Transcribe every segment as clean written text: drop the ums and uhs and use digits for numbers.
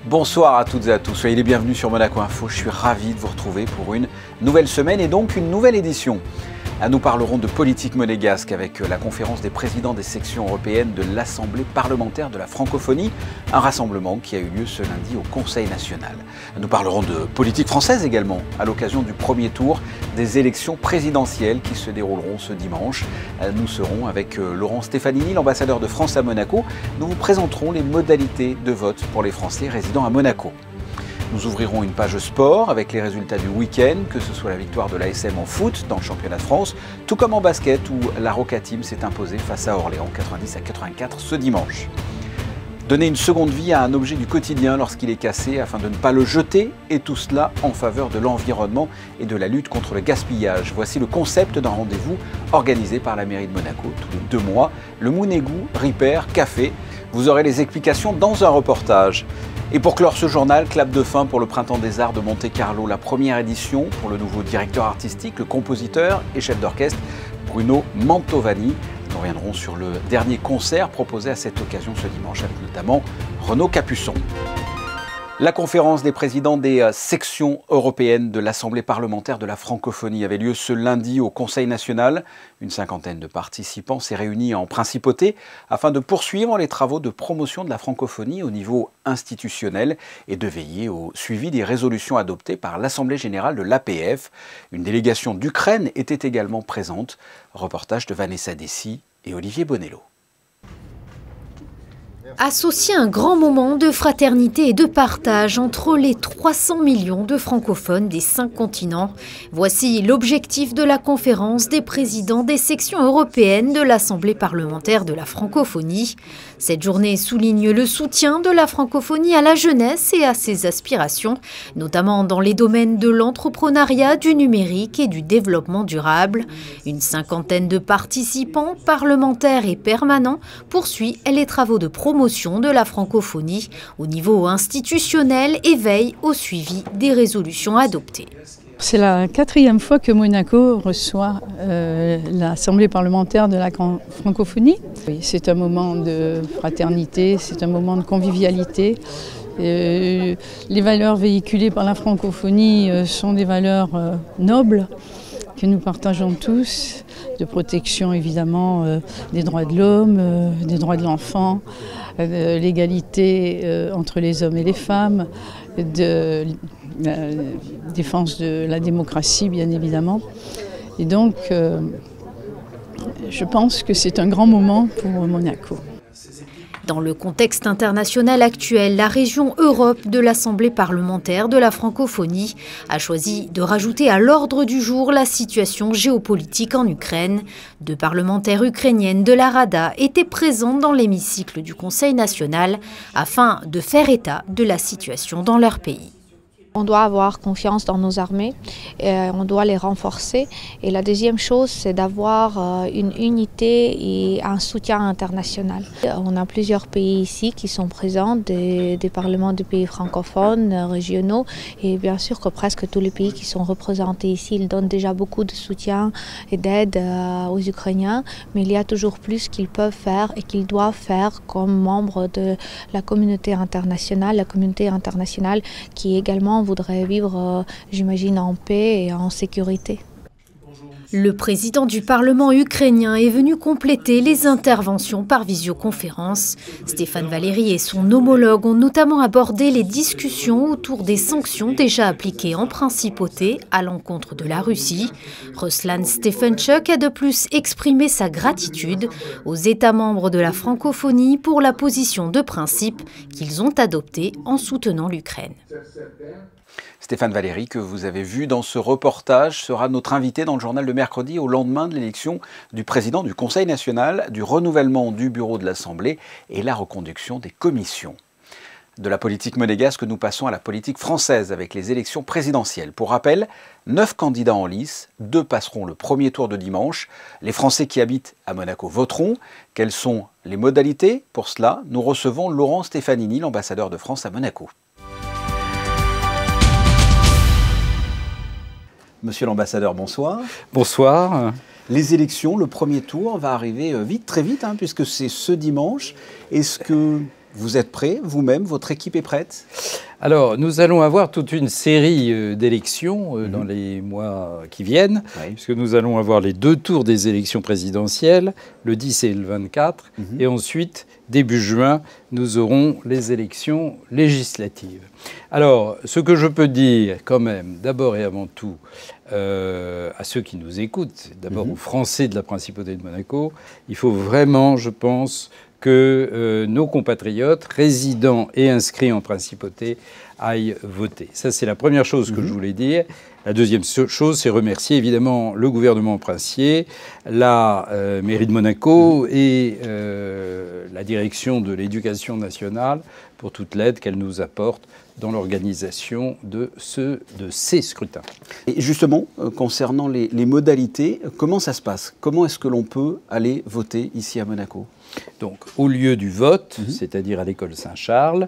Bonsoir à toutes et à tous, soyez les bienvenus sur Monaco Info. Je suis ravi de vous retrouver pour une nouvelle semaine et donc une nouvelle édition. Nous parlerons de politique monégasque avec la conférence des présidents des sections européennes de l'Assemblée parlementaire de la francophonie, un rassemblement qui a eu lieu ce lundi au Conseil national. Nous parlerons de politique française également, à l'occasion du premier tour des élections présidentielles qui se dérouleront ce dimanche. Nous serons avec Laurent Stefanini, l'ambassadeur de France à Monaco. Nous vous présenterons les modalités de vote pour les Français résidant à Monaco. Nous ouvrirons une page sport avec les résultats du week-end, que ce soit la victoire de l'ASM en foot dans le championnat de France, tout comme en basket où la Roca Team s'est imposée face à Orléans 90-84 ce dimanche. Donner une seconde vie à un objet du quotidien lorsqu'il est cassé afin de ne pas le jeter, et tout cela en faveur de l'environnement et de la lutte contre le gaspillage. Voici le concept d'un rendez-vous organisé par la mairie de Monaco tous les 2 mois, le Mounégou Repair Café. Vous aurez les explications dans un reportage. Et pour clore ce journal, clap de fin pour le Printemps des Arts de Monte-Carlo, la première édition pour le nouveau directeur artistique, le compositeur et chef d'orchestre Bruno Mantovani. Nous reviendrons sur le dernier concert proposé à cette occasion ce dimanche avec notamment Renaud Capuçon. La conférence des présidents des sections européennes de l'Assemblée parlementaire de la francophonie avait lieu ce lundi au Conseil national. Une cinquantaine de participants s'est réunie en principauté afin de poursuivre les travaux de promotion de la francophonie au niveau institutionnel et de veiller au suivi des résolutions adoptées par l'Assemblée générale de l'APF. Une délégation d'Ukraine était également présente. Reportage de Vanessa Dessy et Olivier Bonello. Associer un grand moment de fraternité et de partage entre les 300 millions de francophones des 5 continents. Voici l'objectif de la conférence des présidents des sections européennes de l'Assemblée parlementaire de la francophonie. Cette journée souligne le soutien de la francophonie à la jeunesse et à ses aspirations, notamment dans les domaines de l'entrepreneuriat, du numérique et du développement durable. Une cinquantaine de participants, parlementaires et permanents, poursuit les travaux de promotion de la francophonie au niveau institutionnel et veille au suivi des résolutions adoptées. C'est la 4e fois que Monaco reçoit l'Assemblée parlementaire de la francophonie. C'est un moment de fraternité, c'est un moment de convivialité. Les valeurs véhiculées par la francophonie sont des valeurs nobles que nous partageons tous, de protection évidemment des droits de l'homme, des droits de l'enfant, l'égalité entre les hommes et les femmes, de la défense de la démocratie bien évidemment. Et donc je pense que c'est un grand moment pour Monaco. Dans le contexte international actuel, la région Europe de l'Assemblée parlementaire de la francophonie a choisi de rajouter à l'ordre du jour la situation géopolitique en Ukraine. 2 parlementaires ukrainiennes de la Rada étaient présentes dans l'hémicycle du Conseil national afin de faire état de la situation dans leur pays. On doit avoir confiance dans nos armées, on doit les renforcer. Et la deuxième chose, c'est d'avoir une unité et un soutien international. On a plusieurs pays ici qui sont présents, des parlements de pays francophones, régionaux. Et bien sûr que presque tous les pays qui sont représentés ici, ils donnent déjà beaucoup de soutien et d'aide aux Ukrainiens. Mais il y a toujours plus qu'ils peuvent faire et qu'ils doivent faire comme membres de la communauté internationale qui également voudrait vivre, j'imagine, en paix et en sécurité. Le président du Parlement ukrainien est venu compléter les interventions par visioconférence. Stéphane Valéry et son homologue ont notamment abordé les discussions autour des sanctions déjà appliquées en principauté à l'encontre de la Russie. Ruslan Stefanchuk a de plus exprimé sa gratitude aux États membres de la francophonie pour la position de principe qu'ils ont adoptée en soutenant l'Ukraine. Stéphane Valéry, que vous avez vu dans ce reportage, sera notre invité dans le journal de mercredi au lendemain de l'élection du président du Conseil national, du renouvellement du bureau de l'Assemblée et la reconduction des commissions. De la politique monégasque, nous passons à la politique française avec les élections présidentielles. Pour rappel, 9 candidats en lice, 2 passeront le premier tour de dimanche. Les Français qui habitent à Monaco voteront. Quelles sont les modalités? Pour cela, nous recevons Laurent Stefanini, l'ambassadeur de France à Monaco. Monsieur l'ambassadeur, bonsoir. Bonsoir. Les élections, le premier tour va arriver vite, très vite, puisque c'est ce dimanche. Est-ce que Vous êtes prêts, vous-même, votre équipe est prête? Alors, nous allons avoir toute une série d'élections dans les mois qui viennent, puisque nous allons avoir les 2 tours des élections présidentielles, le 10 et le 24, et ensuite, début juin, nous aurons les élections législatives. Alors, ce que je peux dire quand même, d'abord et avant tout, à ceux qui nous écoutent, d'abord aux Français de la Principauté de Monaco, il faut vraiment, je pense, que nos compatriotes résidents et inscrits en principauté aillent voter. Ça, c'est la première chose que je voulais dire. La deuxième chose, c'est remercier évidemment le gouvernement princier, la mairie de Monaco et la direction de l'éducation nationale pour toute l'aide qu'elle nous apporte dans l'organisation de ces scrutins. Et justement, concernant les modalités, comment ça se passe? Comment est-ce que l'on peut aller voter ici à Monaco? Donc, au lieu du vote, c'est-à-dire à l'école Saint-Charles,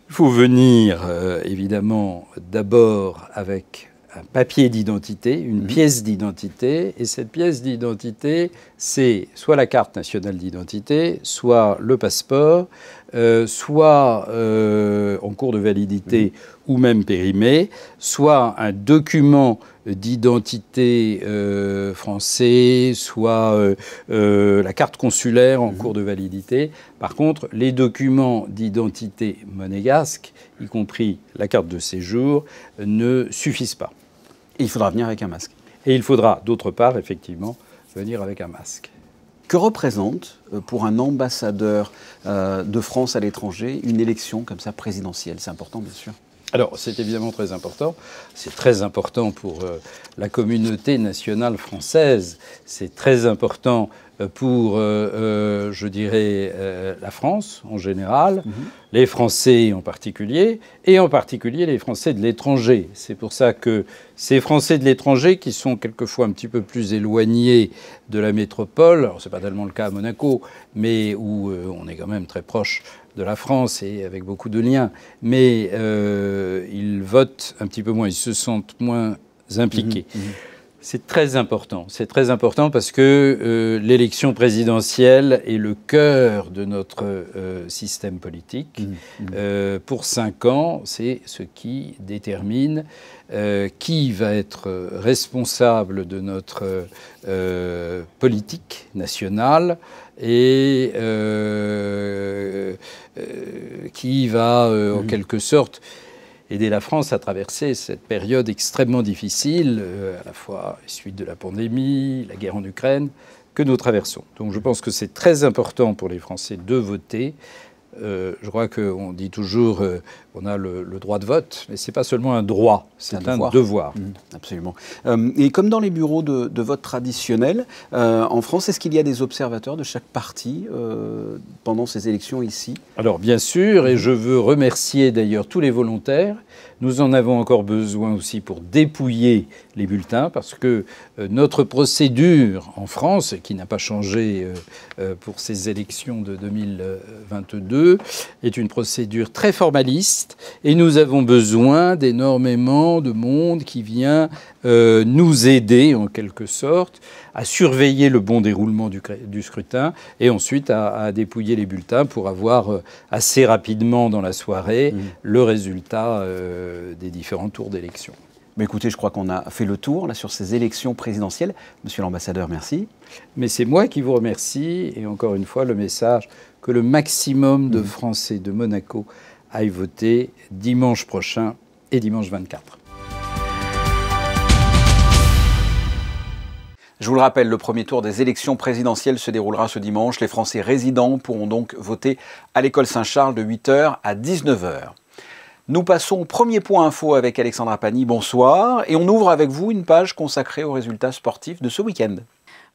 il faut venir, évidemment, d'abord avec un papier d'identité, une pièce d'identité. Et cette pièce d'identité, c'est soit la carte nationale d'identité, soit le passeport, soit en cours de validité ou même périmé, soit un document d'identité français, soit la carte consulaire en cours de validité. Par contre, les documents d'identité monégasques, y compris la carte de séjour, ne suffisent pas. Et il faudra venir avec un masque. Et il faudra, d'autre part, effectivement, venir avec un masque. Que représente pour un ambassadeur de France à l'étranger une élection comme ça présidentielle? C'est important, bien sûr. Alors, c'est évidemment très important. C'est très important pour la communauté nationale française. C'est très important pour, je dirais, la France en général, les Français en particulier, et en particulier les Français de l'étranger. C'est pour ça que ces Français de l'étranger, qui sont quelquefois un petit peu plus éloignés de la métropole, alors c'est pas tellement le cas à Monaco, mais où on est quand même très proche de la France et avec beaucoup de liens, mais ils votent un petit peu moins, ils se sentent moins impliqués. C'est très important. C'est très important parce que l'élection présidentielle est le cœur de notre système politique. Pour 5 ans, c'est ce qui détermine qui va être responsable de notre politique nationale et qui va, en quelque sorte, aider la France à traverser cette période extrêmement difficile, à la fois suite de la pandémie, la guerre en Ukraine, que nous traversons. Donc je pense que c'est très important pour les Français de voter. Je crois qu'on dit toujours qu'on a le droit de vote, mais ce n'est pas seulement un droit, c'est un devoir. Absolument. Et comme dans les bureaux de vote traditionnels, en France, est-ce qu'il y a des observateurs de chaque parti pendant ces élections ici? Alors bien sûr, et je veux remercier d'ailleurs tous les volontaires. Nous en avons encore besoin aussi pour dépouiller les bulletins, parce que notre procédure en France, qui n'a pas changé pour ces élections de 2022, est une procédure très formaliste, et nous avons besoin d'énormément de monde qui vient nous aider, en quelque sorte, à surveiller le bon déroulement du scrutin, et ensuite à dépouiller les bulletins pour avoir assez rapidement dans la soirée le résultat des différents tours d'élection. Mais écoutez, je crois qu'on a fait le tour là, sur ces élections présidentielles. Monsieur l'ambassadeur, merci. Mais c'est moi qui vous remercie. Et encore une fois, le message que le maximum de Français de Monaco aillent voter dimanche prochain et dimanche 24. Je vous le rappelle, le premier tour des élections présidentielles se déroulera ce dimanche. Les Français résidents pourront donc voter à l'école Saint-Charles de 8h à 19h. Nous passons au premier point info avec Alexandra Pani. Bonsoir. Et on ouvre avec vous une page consacrée aux résultats sportifs de ce week-end.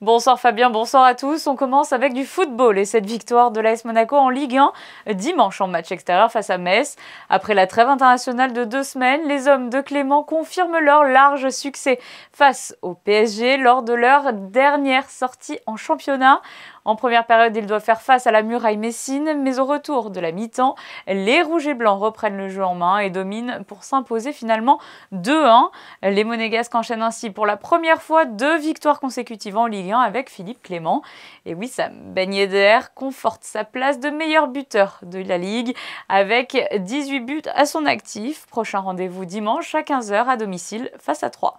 Bonsoir Fabien, bonsoir à tous. On commence avec du football et cette victoire de l'AS Monaco en Ligue 1 dimanche en match extérieur face à Metz. Après la trêve internationale de 2 semaines, les hommes de Clément confirment leur large succès face au PSG lors de leur dernière sortie en championnat. En première période, ils doivent faire face à la Muraille Messine, mais au retour de la mi-temps, les Rouges et Blancs reprennent le jeu en main et dominent pour s'imposer finalement 2-1. Les Monégasques enchaînent ainsi pour la première fois 2 victoires consécutives en Ligue 1 avec Philippe Clément. Et Wissam Ben Yedder conforte sa place de meilleur buteur de la Ligue avec 18 buts à son actif. Prochain rendez-vous dimanche à 15h à domicile face à Troyes.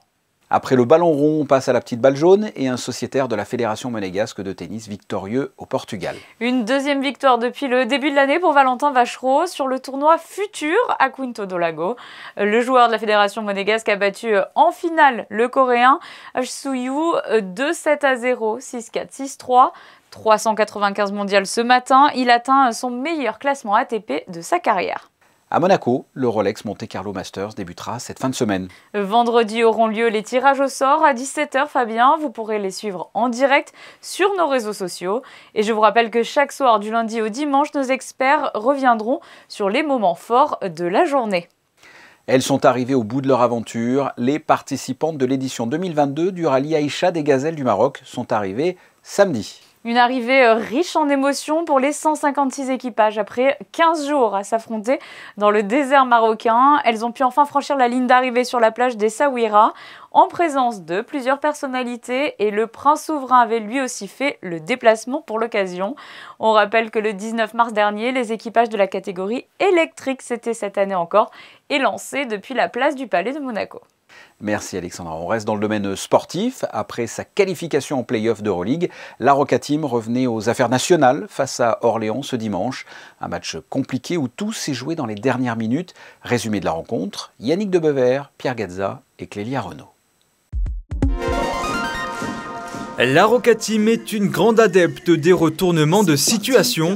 Après le ballon rond, on passe à la petite balle jaune et un sociétaire de la Fédération monégasque de tennis victorieux au Portugal. Une deuxième victoire depuis le début de l'année pour Valentin Vachereau sur le tournoi Futur à Quinto do Lago. Le joueur de la Fédération monégasque a battu en finale le Coréen Suyu 2-7-0, 6-4, 6-3. 395 mondial ce matin, il atteint son meilleur classement ATP de sa carrière. À Monaco, le Rolex Monte Carlo Masters débutera cette fin de semaine. Vendredi auront lieu les tirages au sort à 17h, Fabien. Vous pourrez les suivre en direct sur nos réseaux sociaux. Et je vous rappelle que chaque soir, du lundi au dimanche, nos experts reviendront sur les moments forts de la journée. Elles sont arrivées au bout de leur aventure. Les participantes de l'édition 2022 du rallye Aïcha des Gazelles du Maroc sont arrivées samedi. Une arrivée riche en émotions pour les 156 équipages. Après 15 jours à s'affronter dans le désert marocain, elles ont pu enfin franchir la ligne d'arrivée sur la plage d'Essaouira en présence de plusieurs personnalités et le prince souverain avait lui aussi fait le déplacement pour l'occasion. On rappelle que le 19 mars dernier, les équipages de la catégorie électrique s'étaient cette année encore élancés depuis la place du Palais de Monaco. Merci Alexandra. On reste dans le domaine sportif. Après sa qualification en play-off d'Euroleague, la Roca Team revenait aux affaires nationales face à Orléans ce dimanche. Un match compliqué où tout s'est joué dans les dernières minutes. Résumé de la rencontre, Yannick Debever, Pierre Gazza et Clélia Renaud. La Roca Team est une grande adepte des retournements de situation.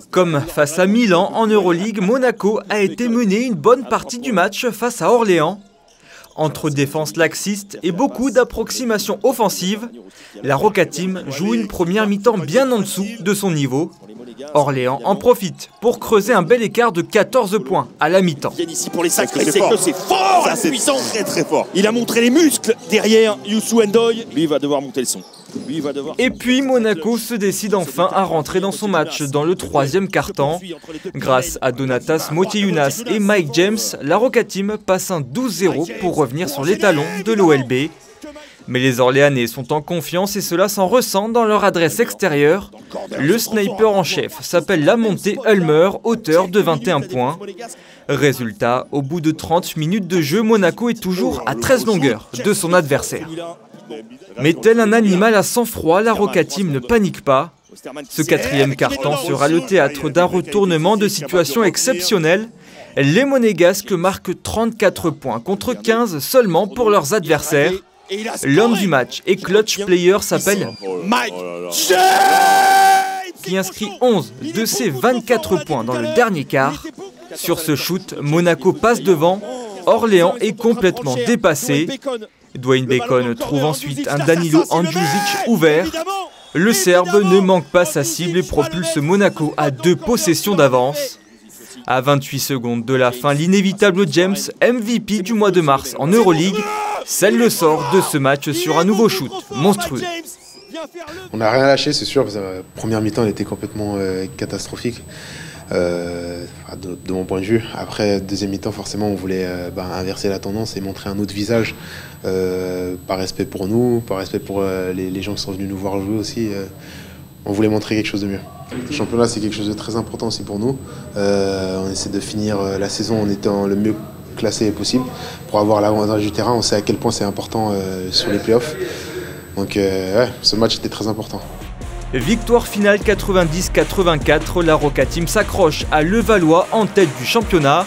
Comme face à Milan en Euroleague, Monaco a été mené une bonne partie du match face à Orléans. Entre défense laxiste et beaucoup d'approximations offensives, la Roca Team joue une première mi-temps bien en dessous de son niveau. Orléans en profite pour creuser un bel écart de 14 points à la mi-temps. Ici pour les sacrés, c'est fort, ça, c'est puissant, très très fort. Il a montré les muscles derrière Youssou Ndoye. Lui, il va devoir monter le son. Et puis Monaco se décide enfin à rentrer dans son match dans le troisième quart-temps. Grâce à Donatas Motiejunas et Mike James, la Roca Team passe un 12-0 pour revenir sur les talons de l'OLB. Mais les Orléanais sont en confiance et cela s'en ressent dans leur adresse extérieure. Le sniper en chef s'appelle Lamonte Ulmer, auteur de 21 points. Résultat, au bout de 30 minutes de jeu, Monaco est toujours à 13 longueurs de son adversaire. Mais tel un animal à sang-froid, la Roca Team ne panique pas. Ce quatrième quart-temps sera le théâtre d'un retournement de situation exceptionnel. Les Monégasques marquent 34 points contre 15 seulement pour leurs adversaires. L'homme du match et clutch player s'appelle Mike qui inscrit 11 de ses 24 points dans le dernier quart. Sur ce shoot, Monaco passe devant. Orléans est complètement dépassé. Dwayne Bacon trouve ensuite un Danilo Andjusic ouvert. Le Serbe ne manque pas sa cible et propulse Monaco à 2 possessions d'avance. À 28 secondes de la fin, l'inévitable James, MVP du mois de mars en Euroleague, scelle le sort de ce match sur un nouveau shoot monstrueux. On n'a rien lâché, c'est sûr. La première mi-temps, elle était complètement catastrophique. De mon point de vue. Après, deuxième mi-temps, forcément, on voulait inverser la tendance et montrer un autre visage, par respect pour nous, par respect pour les gens qui sont venus nous voir jouer aussi. On voulait montrer quelque chose de mieux. Le championnat, c'est quelque chose de très important aussi pour nous. On essaie de finir la saison en étant le mieux classé possible pour avoir l'avantage du terrain. On sait à quel point c'est important sur les playoffs. Donc ce match était très important. Victoire finale 90-84, la Roca Team s'accroche à Levallois en tête du championnat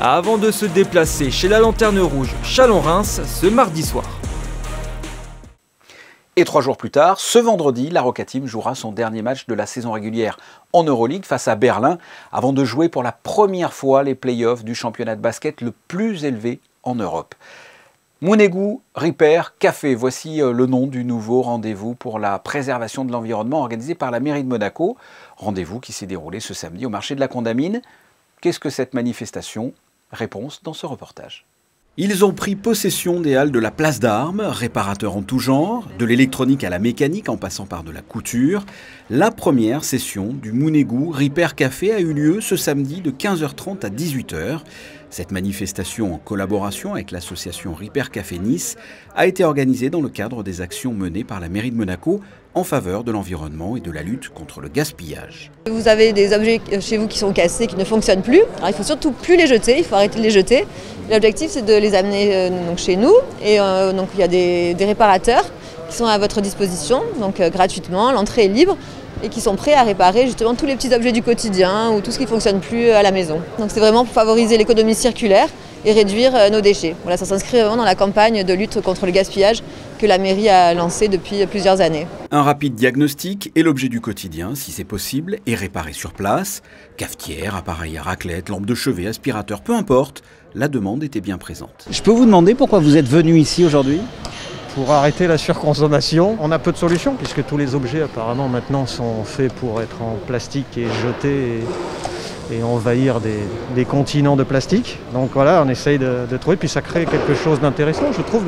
avant de se déplacer chez la Lanterne Rouge Chalon-Reims ce mardi soir. Et 3 jours plus tard, ce vendredi, la Roca Team jouera son dernier match de la saison régulière en Euroleague face à Berlin avant de jouer pour la première fois les playoffs du championnat de basket le plus élevé en Europe. Mounegou, Ripper, Café, voici le nom du nouveau rendez-vous pour la préservation de l'environnement organisé par la mairie de Monaco. Rendez-vous qui s'est déroulé ce samedi au marché de la Condamine. Qu'est-ce que cette manifestation? Réponse dans ce reportage. Ils ont pris possession des halles de la Place d'Armes, réparateurs en tout genre, de l'électronique à la mécanique en passant par de la couture. La première session du Mounegou Repair Café a eu lieu ce samedi de 15h30 à 18h. Cette manifestation en collaboration avec l'association Repair Café Nice a été organisée dans le cadre des actions menées par la mairie de Monaco en faveur de l'environnement et de la lutte contre le gaspillage. Vous avez des objets chez vous qui sont cassés, qui ne fonctionnent plus. Alors il faut surtout plus les jeter, il faut arrêter de les jeter. L'objectif c'est de les amener donc chez nous et donc il y a des réparateurs qui sont à votre disposition, donc gratuitement, l'entrée est libre et qui sont prêts à réparer justement tous les petits objets du quotidien ou tout ce qui ne fonctionne plus à la maison. Donc c'est vraiment pour favoriser l'économie circulaire et réduire nos déchets. Voilà, ça s'inscrit vraiment dans la campagne de lutte contre le gaspillage que la mairie a lancée depuis plusieurs années. Un rapide diagnostic est l'objet du quotidien, si c'est possible, et réparé sur place. Cafetière, appareil à raclette, lampe de chevet, aspirateur, peu importe, la demande était bien présente. Je peux vous demander pourquoi vous êtes venu ici aujourd'hui ? Pour arrêter la surconsommation. On a peu de solutions puisque tous les objets apparemment maintenant sont faits pour être en plastique et jetés et envahir des continents de plastique. Donc voilà, on essaye de trouver, puis ça crée quelque chose d'intéressant, je trouve,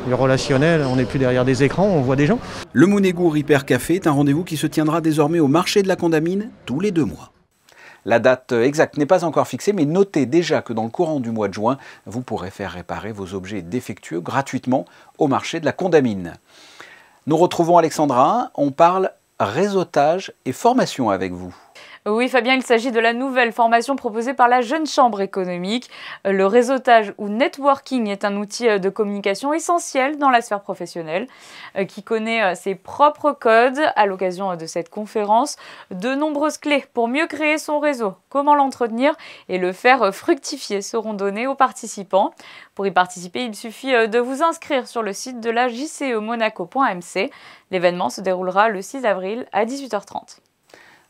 le relationnel, on n'est plus derrière des écrans, on voit des gens. Le Mounegou Repair Café est un rendez-vous qui se tiendra désormais au marché de la Condamine tous les 2 mois. La date exacte n'est pas encore fixée, mais notez déjà que dans le courant du mois de juin, vous pourrez faire réparer vos objets défectueux gratuitement au marché de la Condamine. Nous retrouvons Alexandra, on parle réseautage et formation avec vous. Oui Fabien, il s'agit de la nouvelle formation proposée par la Jeune Chambre économique. Le réseautage ou networking est un outil de communication essentiel dans la sphère professionnelle qui connaît ses propres codes. À l'occasion de cette conférence, de nombreuses clés pour mieux créer son réseau, comment l'entretenir et le faire fructifier seront données aux participants. Pour y participer, il suffit de vous inscrire sur le site de la jcemonaco.mc. L'événement se déroulera le 6 avril à 18h30.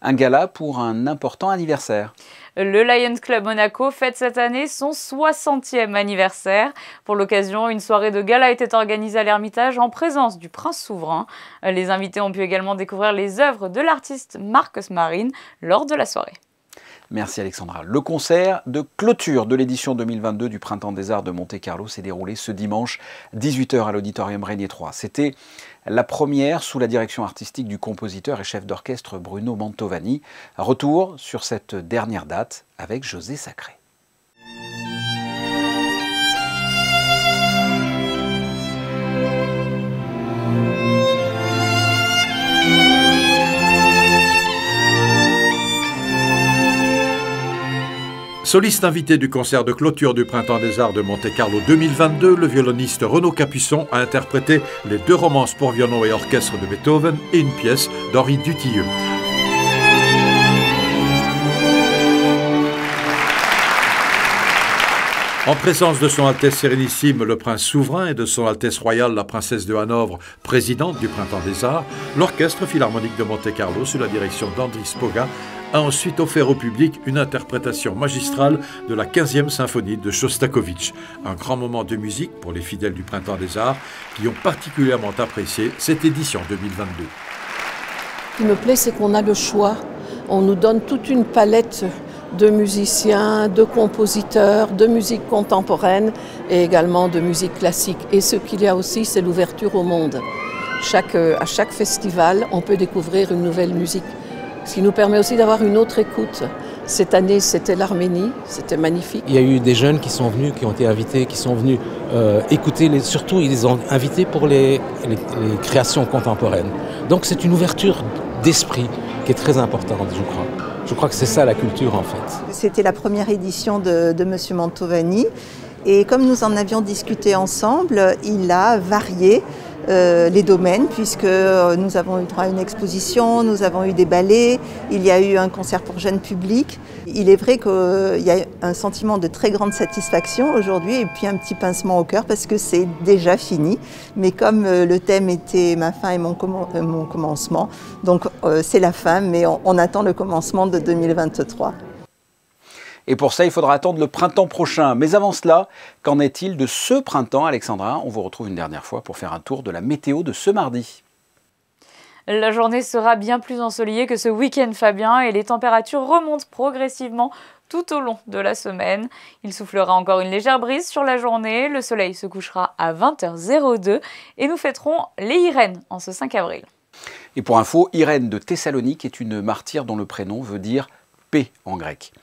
Un gala pour un important anniversaire. Le Lions Club Monaco fête cette année son 60e anniversaire. Pour l'occasion, une soirée de gala était organisée à l'Ermitage en présence du Prince Souverain. Les invités ont pu également découvrir les œuvres de l'artiste Marcus Marine lors de la soirée. Merci Alexandra. Le concert de clôture de l'édition 2022 du Printemps des Arts de Monte-Carlo s'est déroulé ce dimanche 18h à l'Auditorium Régnier 3. C'était la première sous la direction artistique du compositeur et chef d'orchestre Bruno Mantovani. Retour sur cette dernière date avec José Sacré. Soliste invité du concert de clôture du Printemps des Arts de Monte-Carlo 2022, le violoniste Renaud Capuçon a interprété les 2 romances pour violon et orchestre de Beethoven et une pièce d'Henri Dutilleux. En présence de son Altesse Sérénissime le Prince Souverain et de son Altesse Royale la Princesse de Hanovre, présidente du Printemps des Arts, l'Orchestre Philharmonique de Monte-Carlo, sous la direction d'Andris Poga, a ensuite offert au public une interprétation magistrale de la 15e symphonie de Shostakovich. Un grand moment de musique pour les fidèles du Printemps des Arts qui ont particulièrement apprécié cette édition 2022. Ce qui me plaît, c'est qu'on a le choix. On nous donne toute une palette de musiciens, de compositeurs, de musique contemporaine et également de musique classique. Et ce qu'il y a aussi, c'est l'ouverture au monde. À chaque festival, on peut découvrir une nouvelle musique. Ce qui nous permet aussi d'avoir une autre écoute. Cette année, c'était l'Arménie, c'était magnifique. Il y a eu des jeunes qui sont venus, qui ont été invités, qui sont venus écouter, surtout ils les ont invités pour les créations contemporaines. Donc c'est une ouverture d'esprit qui est très importante, je crois. Je crois que c'est ça la culture en fait. C'était la première édition de Monsieur Mantovani et comme nous en avions discuté ensemble, il a varié les domaines puisque nous avons eu droit à une exposition, nous avons eu des ballets, il y a eu un concert pour jeunes publics. Il est vrai qu'il y a un sentiment de très grande satisfaction aujourd'hui et puis un petit pincement au cœur parce que c'est déjà fini. Mais comme le thème était ma fin et mon commencement, donc c'est la fin mais on attend le commencement de 2023. Et pour ça, il faudra attendre le printemps prochain. Mais avant cela, qu'en est-il de ce printemps, Alexandra? On vous retrouve une dernière fois pour faire un tour de la météo de ce mardi. La journée sera bien plus ensoleillée que ce week-end, Fabien, et les températures remontent progressivement tout au long de la semaine. Il soufflera encore une légère brise sur la journée, le soleil se couchera à 20h02 et nous fêterons les Irènes en ce 5 avril. Et pour info, Irène de Thessalonique est une martyre dont le prénom veut dire paix en grec.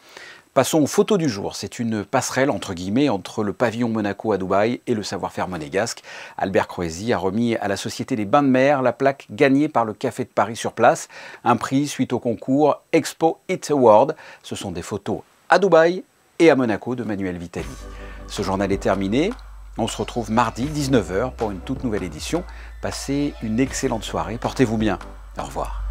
Passons aux photos du jour. C'est une passerelle entre guillemets entre le pavillon Monaco à Dubaï et le savoir-faire monégasque. Albert Croesi a remis à la Société des Bains de Mer la plaque gagnée par le Café de Paris sur place. Un prix suite au concours Expo It Award. Ce sont des photos à Dubaï et à Monaco de Manuel Vitali. Ce journal est terminé. On se retrouve mardi 19h pour une toute nouvelle édition. Passez une excellente soirée. Portez-vous bien. Au revoir.